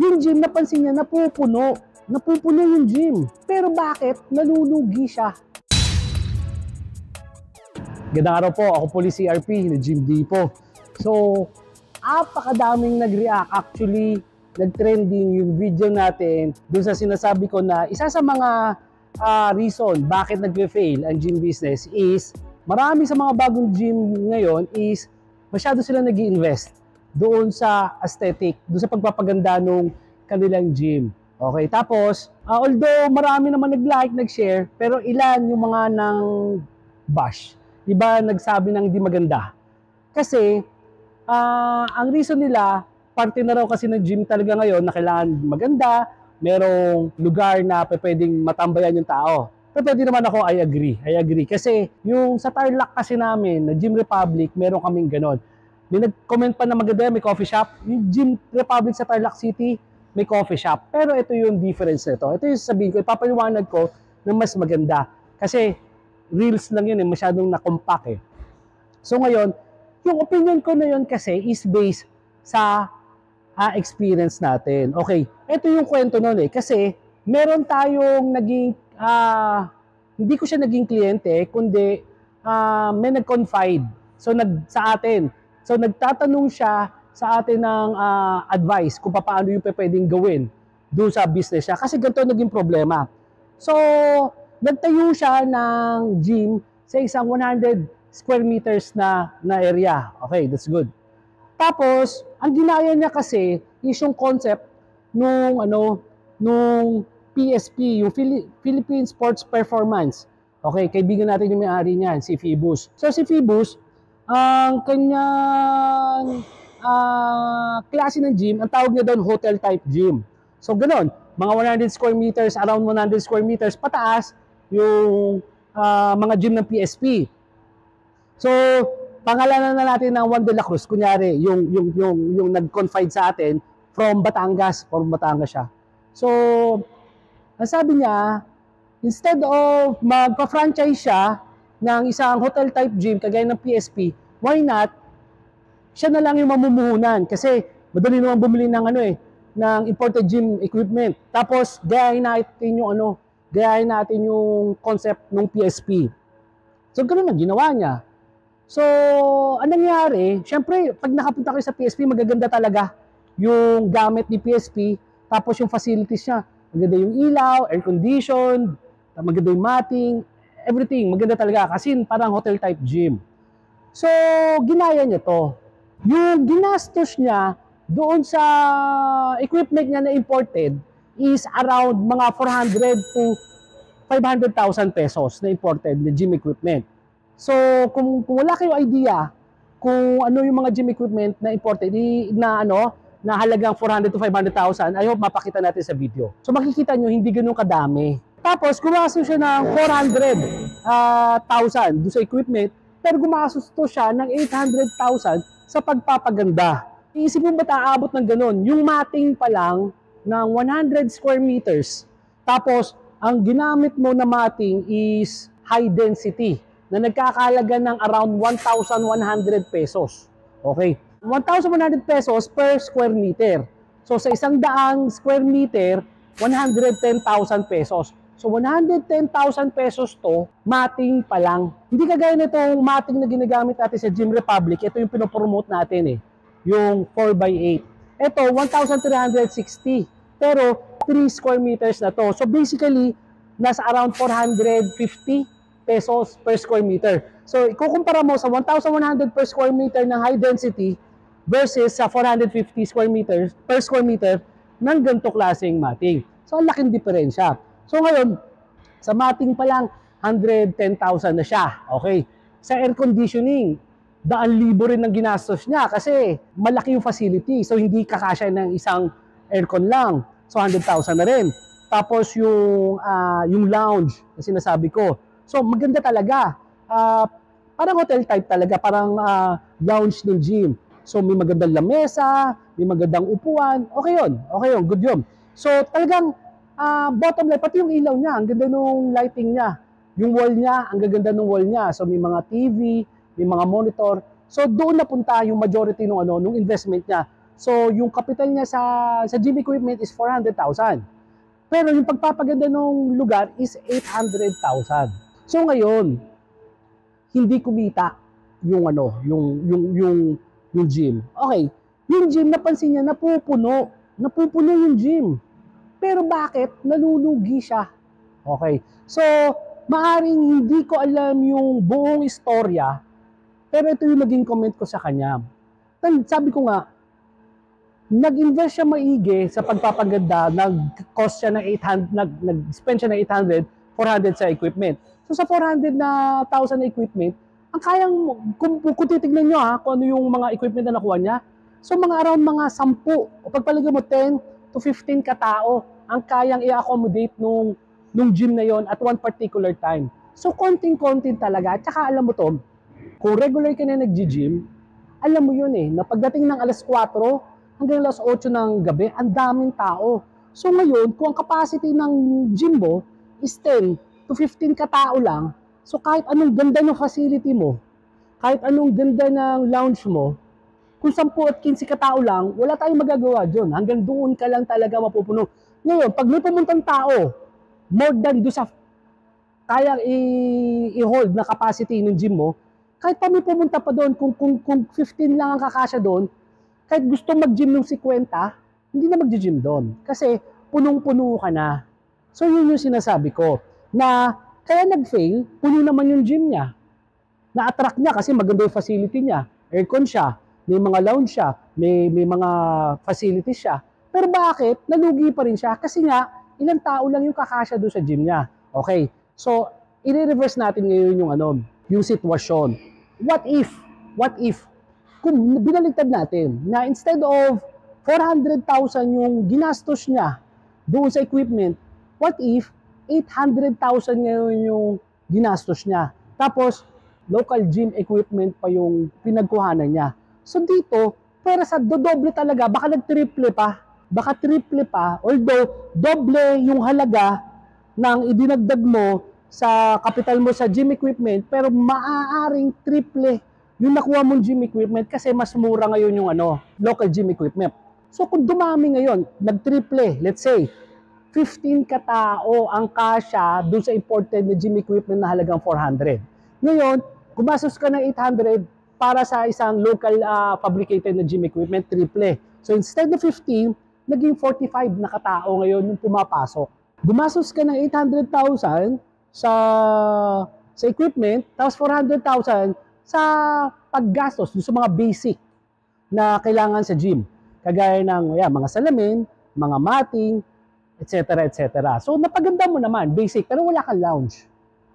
Yung gym, napansin niya, napupuno. Napupuno yung gym. Pero bakit? Nalulugi siya. Gandang araw po, ako po si CRP, na Gym Depot. So, apakadaming nag-react. Actually, nag-trending yung video natin dun sa sinasabi ko na isa sa mga reason bakit nag-fail ang gym business is marami sa mga bagong gym ngayon is masyado sila nag-i-invest doon sa aesthetic, doon sa pagpapaganda ng kanilang gym. Okay, tapos, although marami naman nag-like, nag-share, pero ilan yung mga nang bash. Iba nagsabi ng di maganda. Kasi, ang reason nila, parte na raw kasi ng gym talaga ngayon na kailangan maganda, merong lugar na pwedeng matambayan yung tao. Pero pwede naman ako, I agree. Kasi yung sa Tarlac kasi namin, na Gym Republic, meron kaming ganon. May nag-comment pa na maganda, may coffee shop. Yung Gym Republic sa Tarlac City, may coffee shop. Pero ito yung difference nito. Ito yung sabihin ko, ipapaliwanag ko na mas maganda. Kasi reels lang yun, masyadong na-compact . So ngayon, yung opinion ko na yun kasi is based sa experience natin. Okay, ito yung kwento nun kasi meron tayong naging, hindi ko siya naging kliyente, kundi may nag-confide sa atin. So nagtatanong siya sa atin ng advice kung paano yung pwedeng gawin doon sa business siya. Kasi ganito naging problema. So, nagtayo siya ng gym sa isang 100 square meters na area. Okay, that's good. Tapos, ang ginaya niya kasi is yung concept nung PSP, yung Philippine Sports Performance. Okay, kaibigan natin yung may-ari niyan, si Phoebus. So si Phoebus, ang kanyang klase ng gym, ang tawag niya doon hotel type gym. So ganoon, mga 100 square meters, around 100 square meters pataas yung mga gym ng PSP. So, pangalanan na natin ng Juan de la Cruz, kunyari, yung nag-confide sa atin from Batangas siya. So, ang sabi niya, instead of magpa-franchise siya ng isang hotel type gym kagaya ng PSP, why not siya na lang yung mamumuhunan kasi madali naman bumili ng ng imported gym equipment. Tapos gayahin natin yung concept ng PSP. So ganoon ang ginawa niya. So, anong nangyari? Siyempre, pag nakapunta kayo sa PSP, magaganda talaga yung gamit ni PSP, tapos yung facilities niya. Maganda yung ilaw, air conditioned, maganda yung matting, everything, maganda talaga kasi parang hotel type gym. So, ginaya niya to. Yung ginastos niya doon sa equipment niya na imported is around mga 400 to 500,000 pesos na imported na gym equipment. So, kung wala kayong idea kung ano yung mga gym equipment na imported na halagang 400 to 500,000, I hope mapakita natin sa video. So, makikita nyo, hindi ganun kadami. Tapos, gumastos siya ng 400,000 doon sa equipment, pero gumastos to siya ng 800,000 sa pagpapaganda. Iisipin mo ba't aabot ng ganun? Yung matting pa lang ng 100 square meters. Tapos, ang ginamit mo na matting is high density na nagkakalaga ng around 1,100 pesos. Okay? 1,100 pesos per square meter. So, sa 100 square meter, 110,000 pesos. So, 110,000 pesos to, matting pa lang. Hindi kagaya nitong matting na ginagamit natin sa Gym Republic. Ito yung pinopromote natin yung 4x8. Ito, 1,360. Pero, 3 square meters na to. So, basically, nasa around 450 pesos per square meter. So, ikukumpara mo sa 1,100 per square meter ng high density versus sa 450 square meters per square meter ng ganito klaseng matting. So, ang laking diferensya. So, ngayon, sa matting pa lang, 110,000 na siya. Okay. Sa air conditioning, 1,000 rin ang ginastos niya kasi malaki yung facility. So, hindi kakasya ng isang aircon lang. So, 100,000 na rin. Tapos, yung lounge na sinasabi ko. So, maganda talaga. Parang hotel type talaga, parang lounge ng gym. So, may magandang lamesa, may magandang upuan. Okay yun, good yun. So, talagang bottom line, pati yung ilaw niya, ang ganda nung lighting niya. Yung wall niya, ang gaganda nung wall niya. So, may mga TV, may mga monitor. So, doon napunta yung majority nung investment niya. So, yung capital niya sa gym equipment is 400,000. Pero yung pagpapaganda ng lugar is 800,000. So, ngayon, hindi kumita yung yung gym. Okay, yung gym napansin niya napupuno. Napupuno yung gym. Pero bakit? Nalulugi siya. Okay. So, maaring hindi ko alam yung buong istorya, pero ito yung naging comment ko sa kanya. Sabi ko nga, nag-invest siya maigi sa pagpapaganda, nag-cost siya ng 800, nag-spend siya ng 800, 400 sa equipment. So sa 400,000 na equipment, ang kayang, kung titignan nyo kung ano yung mga equipment na nakuha niya, so mga around mga 10, o pagpalagay mo 10 to 15 katao, ang kayang i-accommodate nung gym na yon at one particular time. So konting-konting talaga, at saka alam mo to, kung regular ka na nag-gym, alam mo yun na pagdating ng alas 4 hanggang alas 8 ng gabi, ang daming tao. So ngayon, kung ang capacity ng gym mo is 10 to 15 katao lang, so kahit anong ganda ng facility mo, kahit anong ganda ng lounge mo, kung 10 at 15 katao lang, wala tayong magagawa dyan. Hanggang doon ka lang talaga mapupuno. Ngayon, pag may pumuntang tao, more than doon sa kaya i-hold na capacity ng gym mo, kahit pa may pumunta pa doon, kung 15 lang ang kakasya doon, kahit gusto mag-gym ng 50, hindi na mag-gym doon. Kasi punong-puno ka na. So yun yung sinasabi ko, na kaya nag-fail, puno naman yung gym niya. Na-attract niya kasi maganda yung facility niya. Aircon siya, may mga lounge siya, may mga facilities siya. Pero bakit? Nalugi pa rin siya kasi nga, ilang tao lang yung kakasya doon sa gym niya. Okay, so i-reverse natin ngayon yung sitwasyon. What if, kung binaligtad natin na instead of 400,000 yung ginastos niya doon sa equipment, what if 800,000 ngayon yung ginastos niya? Tapos, local gym equipment pa yung pinagkuhanan niya. So dito, pero sa dodoble talaga, baka nag-triple pa. Baka triple pa, although doble yung halaga ng idinagdag mo sa capital mo sa gym equipment, pero maaaring triple yung nakuha mong gym equipment kasi mas mura ngayon yung local gym equipment. So kung dumami ngayon, nag-triple, let's say, 15 katao ang kasya doon sa imported na gym equipment na halagang 400. Ngayon, gumastos ka ng 800 para sa isang local fabricated na gym equipment, triple. So instead of 15, naging 45 na katao ngayon yung pumapasok. Gumastos ka ng 800,000 sa equipment, tapos 400,000 sa paggastos sa mga basic na kailangan sa gym. Kagaya ng mga salamin, mga matting, etc. etc. So napaganda mo naman, basic, pero wala kang lounge.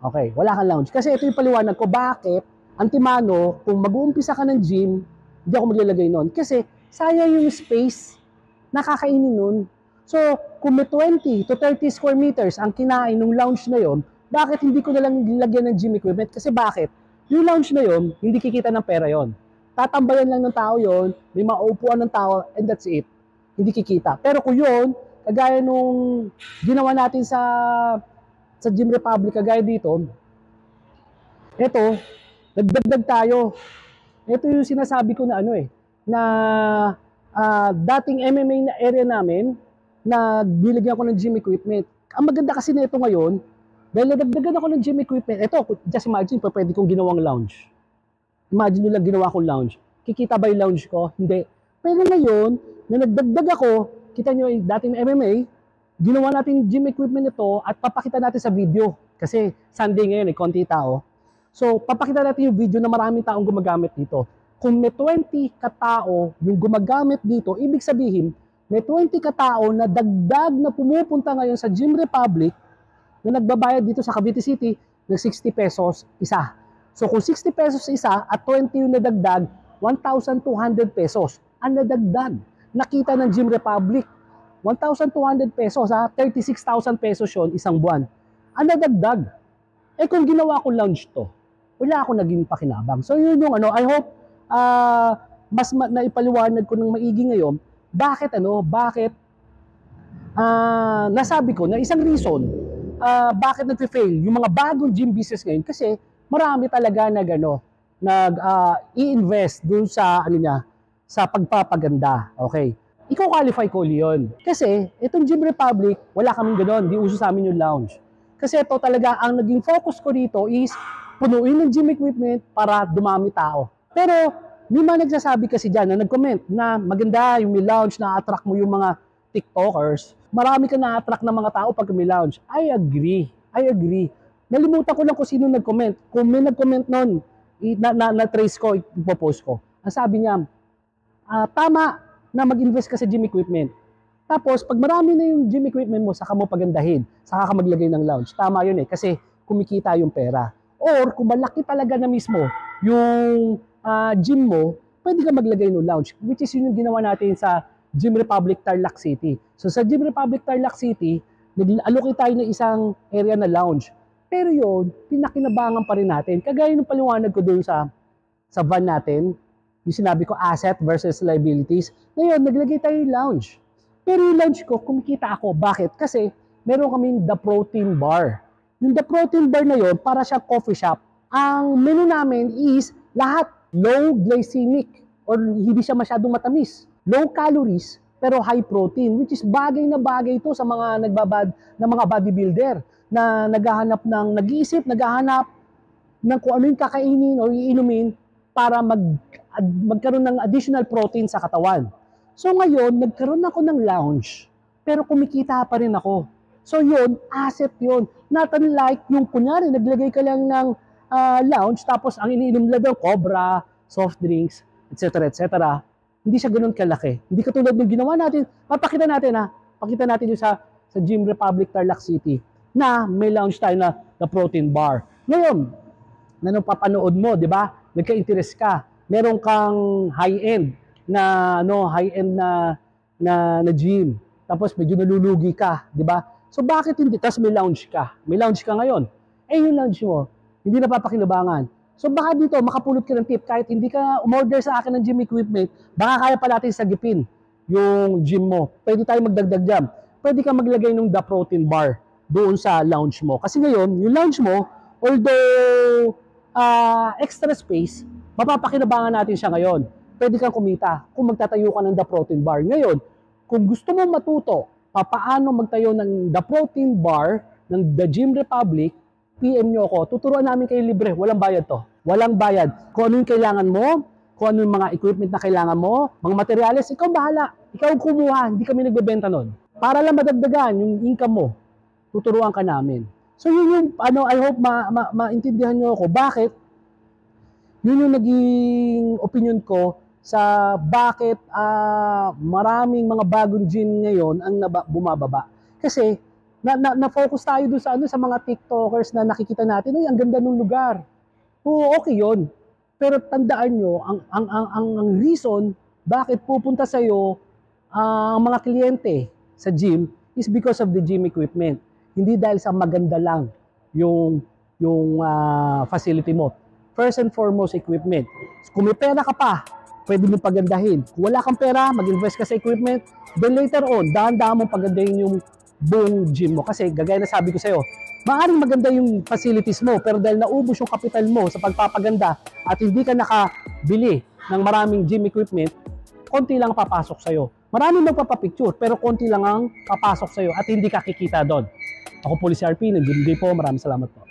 Okay, wala kang lounge. Kasi ito yung paliwanag ko, bakit Antimano, kung mag-uumpisa ka ng gym, hindi ako maglalagay nun. Kasi sayang yung space na kakainin nun. So, kung may 20 to 30 square meters ang kinain ng lounge na yon, bakit hindi ko nalang lagyan ng gym equipment? Kasi bakit? Yung lounge na yon, hindi kikita ng pera yon. Tatambayan lang ng tao yon, may maupuan ng tao, and that's it. Hindi kikita. Pero kung yun, kagaya nung ginawa natin sa Gym Republic, kagaya dito, eto, nagdagdag tayo. Ito yung sinasabi ko na na dating MMA na area namin, na bilagyan ko ng gym equipment. Ang maganda kasi nito ngayon, dahil nadagdagan ako ng gym equipment, ito, just imagine, pwede kong ginawang lounge. Imagine nyo lang ginawa kong lounge. Kikita ba yung lounge ko? Hindi. Pero ngayon, na nagdagdag ako, kita nyo, dating MMA, ginawa natin gym equipment nito at papakita natin sa video. Kasi Sunday ngayon, konti tao. So, papakita natin yung video na maraming taong gumagamit dito. Kung may 20 katao yung gumagamit dito, ibig sabihin, may 20 katao na dagdag na pumupunta ngayon sa Gym Republic na nagbabayad dito sa Cavite City ng 60 pesos isa. So, kung 60 pesos isa at 20 yung nadagdag, 1,200 pesos ang nadagdag. Nakita ng Gym Republic. 1,200 pesos 36,000 pesos yun isang buwan. Ang nadagdag. Kung ginawa ko lounge to, wala ako naging pakinabang. So yun yung I hope mas naipaliwanag ko ng maigi ngayon bakit nasabi ko na isang reason bakit nag-fail yung mga bagong gym business ngayon kasi marami talaga i-invest dun sa sa pagpapaganda. Okay. Ikaw qualify ko yun. Kasi itong Gym Republic, wala kaming ganoon. Di uso sa amin yung lounge. Kasi ito talaga, ang naging focus ko dito is punuin ng gym equipment para dumami tao. Pero may mga nagsasabi kasi dyan na nag-comment na maganda yung may lounge, na-attract mo yung mga TikTokers. Marami ka na-attract ng mga tao pag may lounge. I agree. I agree. Nalimutan ko lang kung sino nag-comment. Kung may nag-comment nun, na-trace ko, ipopost ko. Ang sabi niya, tama na mag-invest ka sa gym equipment. Tapos, pag marami na yung gym equipment mo, saka mo pagandahin, saka ka maglagay ng lounge. Tama yun kasi kumikita yung pera. Or, kung malaki talaga na mismo yung gym mo, pwede ka maglagay ng lounge, which is yun yung ginawa natin sa Gym Republic Tarlac City. So, sa Gym Republic Tarlac City, nag-allocate tayo ng isang area na lounge. Pero yun, pinakinabangan pa rin natin. Kagaya ng paliwanag ko doon sa van natin, yung sinabi ko asset versus liabilities. Ngayon, naglagay tayo yung lounge. Pero yung lounge ko, kumikita ako. Bakit? Kasi meron kaming The Protein Bar. Yung The Protein Bar na yun, para siya coffee shop. Ang menu namin is lahat low glycemic or hindi siya masyadong matamis. Low calories, pero high protein, which is bagay na bagay ito sa mga na mga bodybuilder na naghahanap ng, nag-iisip, naghahanap ng kung ano yung kakainin o iinumin para magkaroon ng additional protein sa katawan. So ngayon, nagkaroon ako ng lounge, pero kumikita pa rin ako. So yun, asset yun. Not unlike yung kunyari, naglagay ka lang ng lounge, tapos ang iniinom lang doon, Cobra, soft drinks, etc. etc. Hindi siya ganoon kalaki. Hindi katulad ng ginawa natin. Pakita natin yung sa Gym Republic Tarlac City na may lounge tayo na protein bar. Ngayon, na nung papanood mo, di ba? Nagka-interest ka. Meron kang high-end na gym. Tapos medyo nalulugi ka, di ba? So bakit hindi? Tapos may lounge ka. May lounge ka ngayon. Eh yung lounge mo, hindi napapakinabangan. So baka dito, makapulot ka ng tip kahit hindi ka umorder sa akin ng gym equipment, baka kaya pa natin sagipin yung gym mo. Pwede tayo magdagdag dyan. Pwede ka maglagay ng The Protein Bar doon sa lounge mo. Kasi ngayon, yung lounge mo, although extra space, mapapakinabangan natin siya ngayon. Pwede kang kumita kung magtatayo ka ng The Protein Bar. Ngayon, kung gusto mo matuto paano magtayo ng The Protein Bar ng The Gym Republic, PM nyo ako, tuturuan namin kayo libre, walang bayad to. Walang bayad. Kung ano yung kailangan mo, kung ano yung mga equipment na kailangan mo, mga materyales, ikaw bahala. Ikaw kumuha, hindi kami nagbebenta nun. Para lang madagdagan yung income mo, tuturuan ka namin. So yun yung, I hope maintindihan nyo ako, bakit? Yun yung naging opinion ko sa bakit maraming mga bagong gym ngayon ang bumababa. Kasi, na-focus tayo doon sa mga TikTokers na nakikita natin, uy, ang ganda ng lugar. Oo, okay yun. Pero tandaan nyo, ang reason bakit pupunta sa'yo ang mga kliyente sa gym is because of the gym equipment. Hindi dahil sa maganda lang yung facility mo. First and foremost, equipment. Kung may pera ka pa, pwede mo pagandahin. Kung wala kang pera, mag-invest ka sa equipment, then later on, dahan-dahan mong pagandahin yung buong gym mo. Kasi gagaya na sabi ko sa'yo, maaaring maganda yung facilities mo, pero dahil naubos yung kapital mo sa pagpapaganda at hindi ka nakabili ng maraming gym equipment, konti lang papasok sa'yo. Maraming magpapapicture, pero konti lang ang papasok sa'yo at hindi ka kikita doon. Ako po si RP, ng Gym Day po. Maraming salamat po.